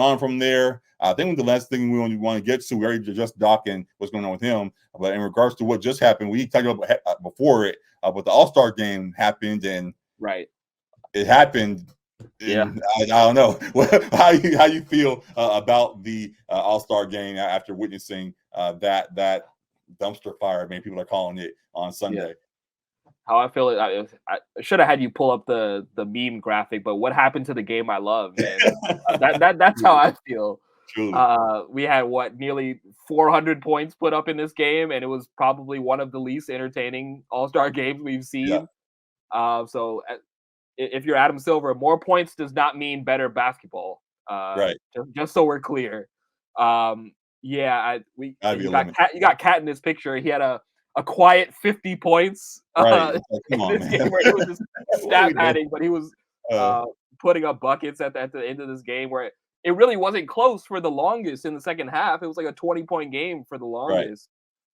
on from there. I think the last thing we want to get to, we already just Doc and what's going on with him. But in regards to what just happened, we talked about before it, but the All-Star game happened, and it happened. Yeah, I don't know how you feel about the All-Star game after witnessing that dumpster fire. Many people are calling it on Sunday. Yeah. How I feel I should have had you pull up the meme graphic, but what happened to the game I love, man? That's how I feel. Truly. We had nearly 400 points put up in this game, and it was probably one of the least entertaining All-Star games we've seen. Yeah. So if you're Adam Silver, more points does not mean better basketball. Right. Just so we're clear. You got Cat in this picture. He had a quiet 50 points right. Come on, this game where he was just stat padding, but he was putting up buckets at the end of this game where it really wasn't close for the longest in the second half. It was like a 20-point game for the longest.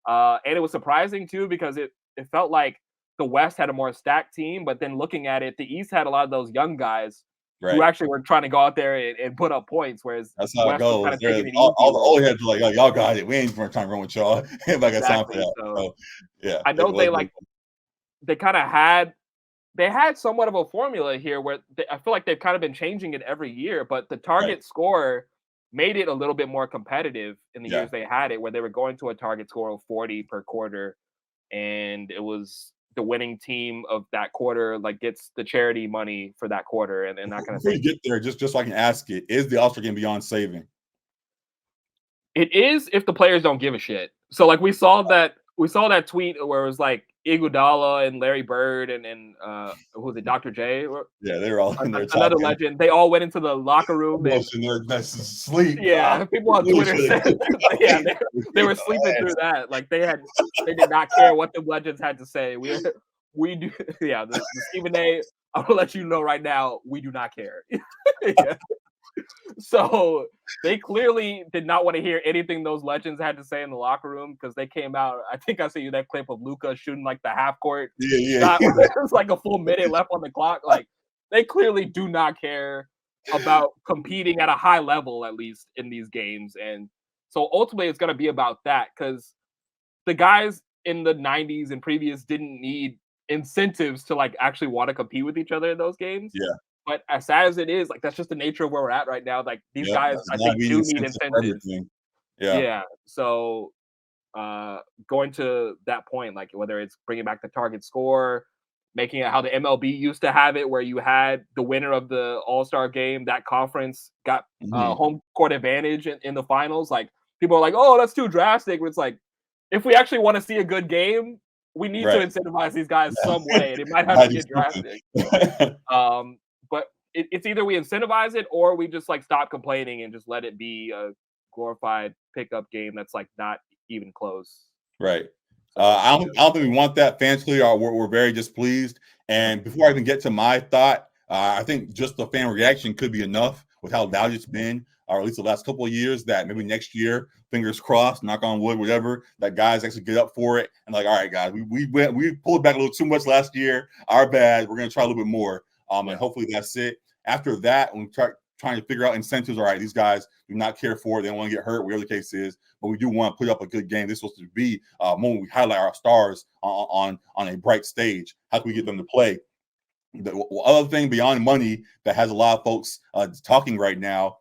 Right. And it was surprising too because it felt like the West had a more stacked team, but then looking at it, the East had a lot of those young guys who actually were trying to go out there and put up points, whereas that's how West it goes. Was kind of all the old heads were like, "Oh, y'all got it. We ain't trying to run with y'all." Like exactly. So, yeah, I know they kind of had somewhat of a formula here where I feel like they've kind of been changing it every year, but the target score made it a little bit more competitive in the years they had it, where they were going to a target score of 40 per quarter, and it was the winning team of that quarter gets the charity money for that quarter and that kind of thing. Before you get there, just so I can ask it, is the All-Star game beyond saving? It is if the players don't give a shit. So we saw that tweet where it was like Iguodala and Larry Bird and who was it, Dr. J? Yeah, they were all in there another legend. They all went into the locker room and sleep. Yeah, people on Twitter said they were sleeping through that. They did not care what the legends had to say. We do the Stephen A. I'm gonna let you know right now, we do not care. So they clearly did not want to hear anything those legends had to say in the locker room because they came out. I think I sent you that clip of Luka shooting the half court. Yeah. It was a full minute left on the clock. They clearly do not care about competing at a high level, at least in these games. And so ultimately it's going to be about that because the guys in the 90s and previous didn't need incentives to actually want to compete with each other in those games. Yeah. But as sad as it is, that's just the nature of where we're at right now. These guys, I think, do need incentives. Yeah. So going to that point, whether it's bringing back the target score, making it how the MLB used to have it, where you had the winner of the All-Star game, that conference got home court advantage in the finals. People are like, oh, that's too drastic. But it's if we actually want to see a good game, we need to incentivize these guys some way. And it might have to get drastic. But it's either we incentivize it or we just stop complaining and just let it be a glorified pickup game that's not even close. Right. I don't think we want that. Fans clearly we're very displeased. And before I even get to my thought, I think just the fan reaction could be enough with how loud it's been, or at least the last couple of years, that maybe next year, fingers crossed, knock on wood, whatever, that guys actually get up for it and all right, guys, we pulled back a little too much last year. Our bad. We're going to try a little bit more. And hopefully that's it. After that, when we trying to figure out incentives, all right, these guys do not care for it. They don't want to get hurt, whatever the case is. But we do want to put up a good game. This is supposed to be a moment we highlight our stars on a bright stage. How can we get them to play? The other thing beyond money that has a lot of folks talking right now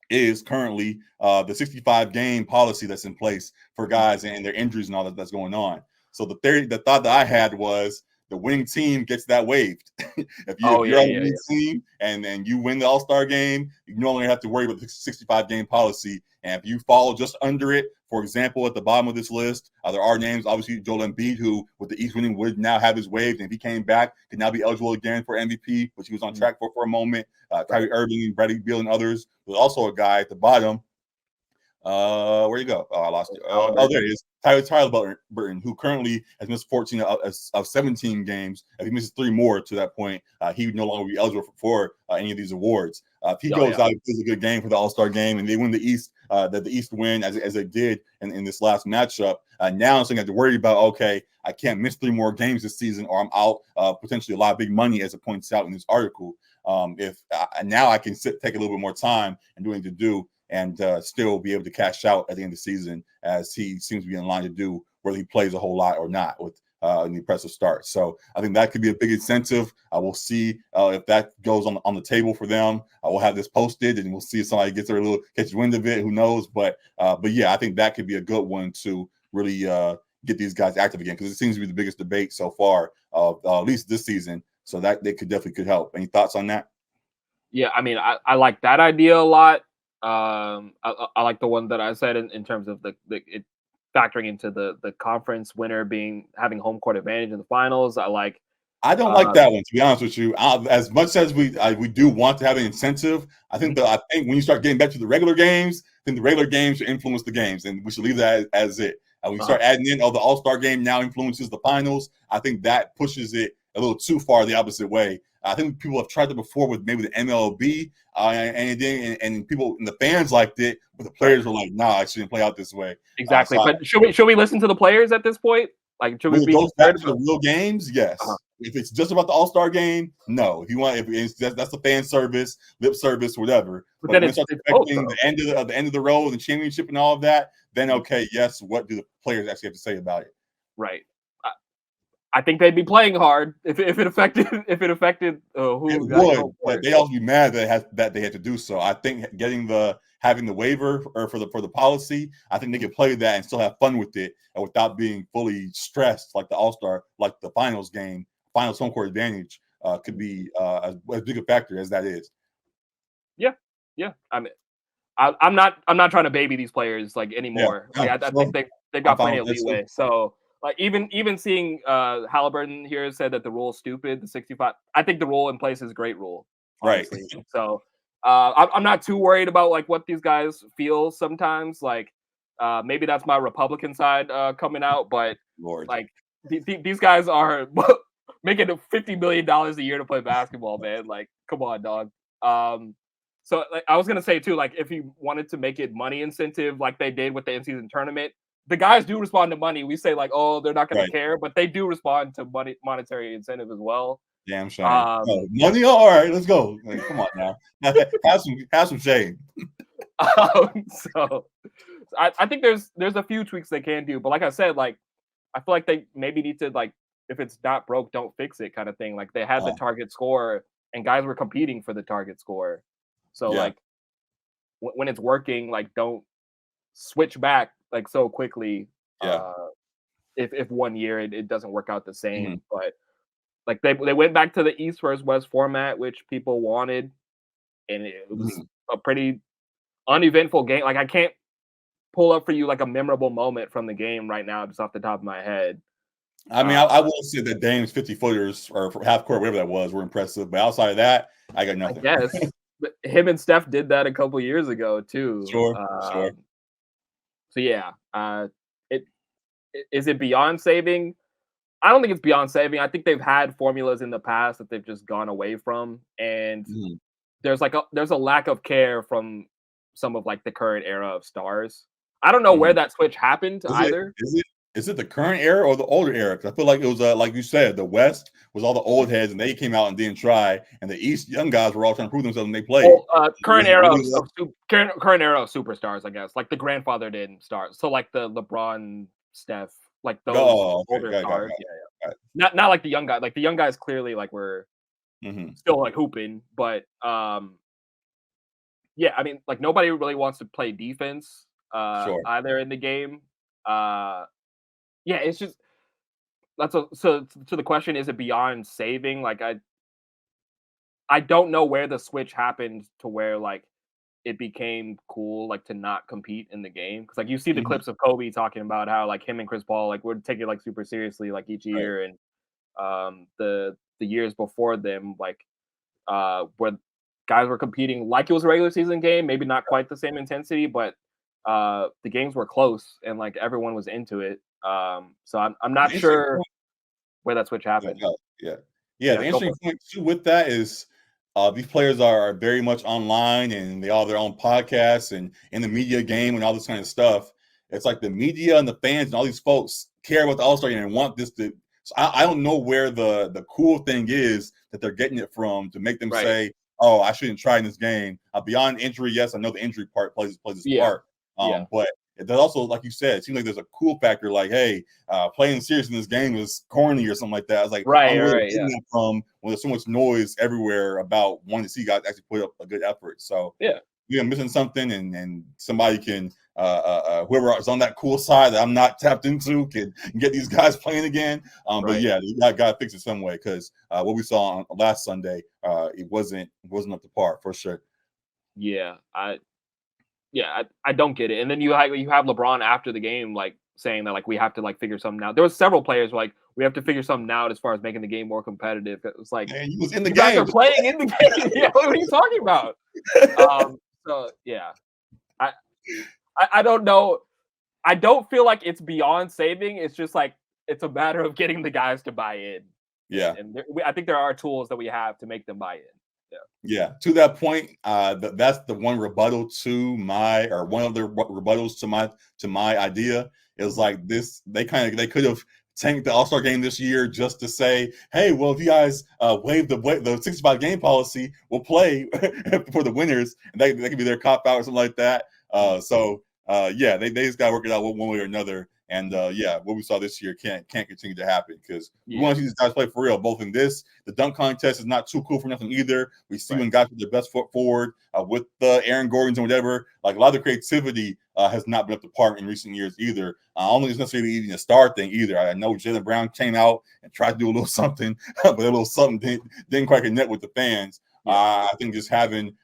is currently the 65-game policy that's in place for guys and their injuries and all that's going on. So the thought that I had was the winning team gets that waived. If you're on the winning team and you win the All-Star game, you no longer have to worry about the 65-game policy. And if you fall just under it, for example, at the bottom of this list, there are names, obviously Joel Embiid, who with the East winning would now have his waived, and if he came back, could now be eligible again for MVP, which he was on track for a moment. Kyrie Irving, Bradley Beal, and others. There's also a guy at the bottom. Where you go? Oh, I lost you. There he is. Tyler Burton, who currently has missed 14 of 17 games. If he misses 3 more to that point, he would no longer be eligible for any of these awards. If he goes out and plays a good game for the All-Star game and they win the East, that the East win as they did in this last matchup, now I'm saying I have to worry about, okay, I can't miss 3 more games this season or I'm out potentially a lot of big money, as it points out in this article. if now I can take a little bit more time and do what I need to do and still be able to cash out at the end of the season, as he seems to be in line to do, whether he plays a whole lot or not with an impressive start. So I think that could be a big incentive. We'll see if that goes on the table for them. We'll have this posted, and we'll see if somebody gets a little catches wind of it. Who knows? But yeah, I think that could be a good one to really get these guys active again, because it seems to be the biggest debate so far of at least this season. So that they could help. Any thoughts on that? Yeah, I mean, I like that idea a lot. I like the one that I said in terms of it factoring into the conference winner having home court advantage in the finals. I don't like that one, to be honest with you. As much as we do want to have an incentive, I think when you start getting back to the regular games, then the regular games should influence the games, and we should leave that as it. When you start adding in, the All-Star game now influences the finals, I think that pushes it a little too far the opposite way. I think people have tried it before with maybe the MLB, and people and the fans liked it, but the players were like, "Nah, it shouldn't play out this way." Exactly. But should we listen to the players at this point? Like, should we be goes back to the real games? Yes. Uh-huh. If it's just about the All-Star game, no. If you want, that's the fan service, lip service, whatever. But then it's affecting the end of the road, the championship, and all of that. Then okay, yes. What do the players actually have to say about it? Right. I think they'd be playing hard if it affected who. It would, but they also be mad that they had to do so. I think having the waiver or for the policy, I think they can play that and still have fun with it, and without being fully stressed like the All-Star, like the finals home court advantage could be as big a factor as that is. Yeah. I mean, I'm not trying to baby these players like anymore. Yeah, I think they got plenty of leeway. So like even seeing Halliburton here said that the rule is stupid, the 65. I think the rule in place is a great rule. Honestly. Right. So I'm not too worried about like what these guys feel sometimes. Like maybe that's my Republican side coming out, but Lord. Like these guys are making $50 million a year to play basketball, man. Like, come on, dog. So like, I was gonna say too, like if you wanted to make it money incentive, like they did with the in-season tournament, the guys do respond to money. We say like, oh, they're not gonna care, but they do respond to monetary incentive as well. Damn shame. Money, all right, let's go. Like, come on now, have some shame. So I think there's a few tweaks they can do, but like I said, like I feel like they maybe need to like if it's not broke, don't fix it kind of thing. Like they had the target score and guys were competing for the target score. So like when it's working, like don't switch back like so quickly. If 1 year it doesn't work out the same, but like they went back to the East versus West format, which people wanted, and it was a pretty uneventful game. Like I can't pull up for you like a memorable moment from the game right now, just off the top of my head. I mean, I will say that Dame's 50-footers or half court, whatever that was, were impressive. But outside of that, I got nothing. Yes, but him and Steph did that a couple years ago too. Sure. So yeah, is it beyond saving? I don't think it's beyond saving. I think they've had formulas in the past that they've just gone away from, and there's a lack of care from some of like the current era of stars. I don't know where that switch happened either. Is it the current era or the older era? Because I feel like it was like you said, the West was all the old heads and they came out and didn't try, and the East young guys were all trying to prove themselves and they played. Current era of superstars, I guess, like the grandfathered in stars. So like the LeBron, Steph, like those older stars. Not like the young guys. Like the young guys clearly like were still like hooping, but yeah, I mean like nobody really wants to play defense either in the game. Yeah, it's just so to the question, is it beyond saving? Like I don't know where the switch happened to where like it became cool like to not compete in the game, because like you see the clips of Kobe talking about how like him and Chris Paul like would take it like super seriously like each year, and the years before them like where guys were competing like it was a regular season game, maybe not quite the same intensity, but the games were close and like everyone was into it. So I'm not sure where that switch happened. The interesting point too with that is these players are very much online and they all have their own podcasts and in the media game and all this kind of stuff. It's like the media and the fans and all these folks care about the All-Star game and want this to. So I don't know where the cool thing is that they're getting it from to make them say oh, I shouldn't try in this game. Beyond injury, yes, I know the injury part plays its part. But there's also, like you said, it seems like there's a cool factor. Like, hey, playing serious in this game is corny or something like that. I was like, I'm really getting that from when there's so much noise everywhere about wanting to see guys actually put up a good effort. So you're missing something, and somebody can whoever is on that cool side that I'm not tapped into can get these guys playing again. But yeah, you got to fix it some way, because what we saw on last Sunday, it wasn't up to par for sure. I don't get it. And then you have LeBron after the game, like, saying that, like, we have to, like, figure something out. There was several players who, like, we have to figure something out as far as making the game more competitive. It was like, man, he was in the you game. guys are playing in the game. Yeah, what are you talking about? So yeah, I don't know. I don't feel like it's beyond saving. It's just like, it's a matter of getting the guys to buy in. Yeah, and I think there are tools that we have to make them buy in. Yeah, to that point, that's the one rebuttal to my, or one of the rebuttals to my idea is like this. They could have tanked the All-Star game this year just to say, hey, well, if you guys waive the 65 game policy, we'll play for the winners, and they could be their cop out or something like that. Yeah, they just got to work it out one way or another. And yeah, what we saw this year can't continue to happen, because we want to see these guys play for real. Both in this, the dunk contest is not too cool for nothing either. We see when guys put their best foot forward with the Aaron Gordons and whatever. Like, a lot of the creativity has not been up to par in recent years either. I don't think it's necessarily even a star thing either. I know Jaylen Brown came out and tried to do a little something, but a little something didn't quite connect with the fans. I think just we haven't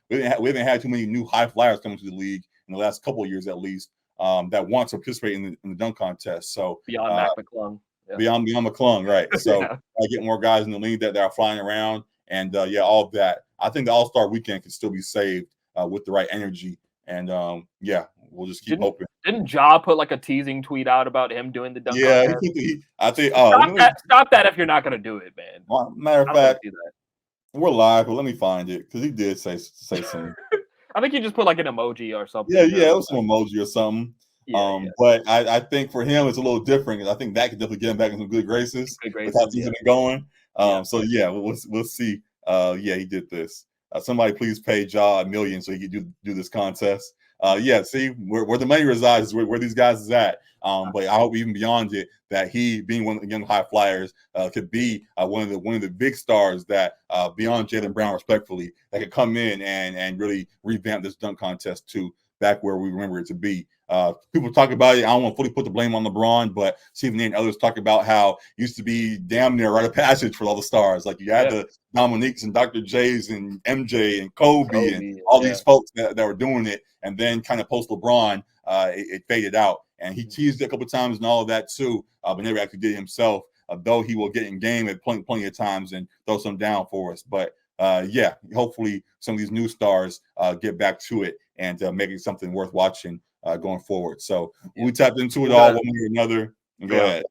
had too many new high flyers coming to the league in the last couple of years, at least. That want to participate in the dunk contest. So beyond Mac McClung. Beyond McClung, right. So I get more guys in the league that are flying around, and all of that. I think the All-Star weekend can still be saved with the right energy. And we'll just keep hoping. Didn't Ja put like a teasing tweet out about him doing the dunk contest? I think stop that if you're not gonna do it, man. Matter of fact, we're live, but let me find it, because he did say something. I think he just put like an emoji or something. Yeah, it was some emoji or something. But I think for him it's a little different, because I think that could definitely get him back in some good graces without season going. So yeah, we'll see. He did this. Somebody please pay Ja $1 million so he could do this contest. See where the money resides is where these guys is at. But I hope even beyond it, that he, being one of the young high flyers, could be one of the big stars that beyond Jaylen Brown, respectfully, that could come in and really revamp this dunk contest to back where we remember it to be. People talk about it. I don't want to fully put the blame on LeBron, but Stephen A. and others talk about how it used to be damn near rite of passage for all the stars. Like, you had the Dominiques and Dr. J's and MJ and Kobe and all these folks that were doing it, and then kind of post LeBron, it faded out. And he teased it a couple of times and all of that too, but never actually did it himself. Though he will get in game at plenty of times and throw some down for us. But hopefully some of these new stars get back to it and make it something worth watching going forward. So we tapped into it all one way or another. Go ahead.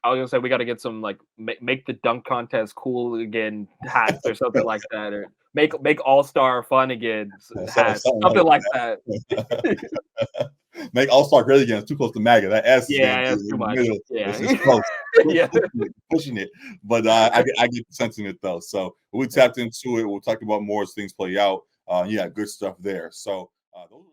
I was gonna say, we got to get some, like, make the dunk contest cool again hats or something like that, or make All-Star fun again hats, something like that. Make All-Star great again. It's too close to MAGA. That S is too much. It's close. Pushing it. But I get the sentiment though. So we tapped into it. We'll talk about more as things play out. Good stuff there. So those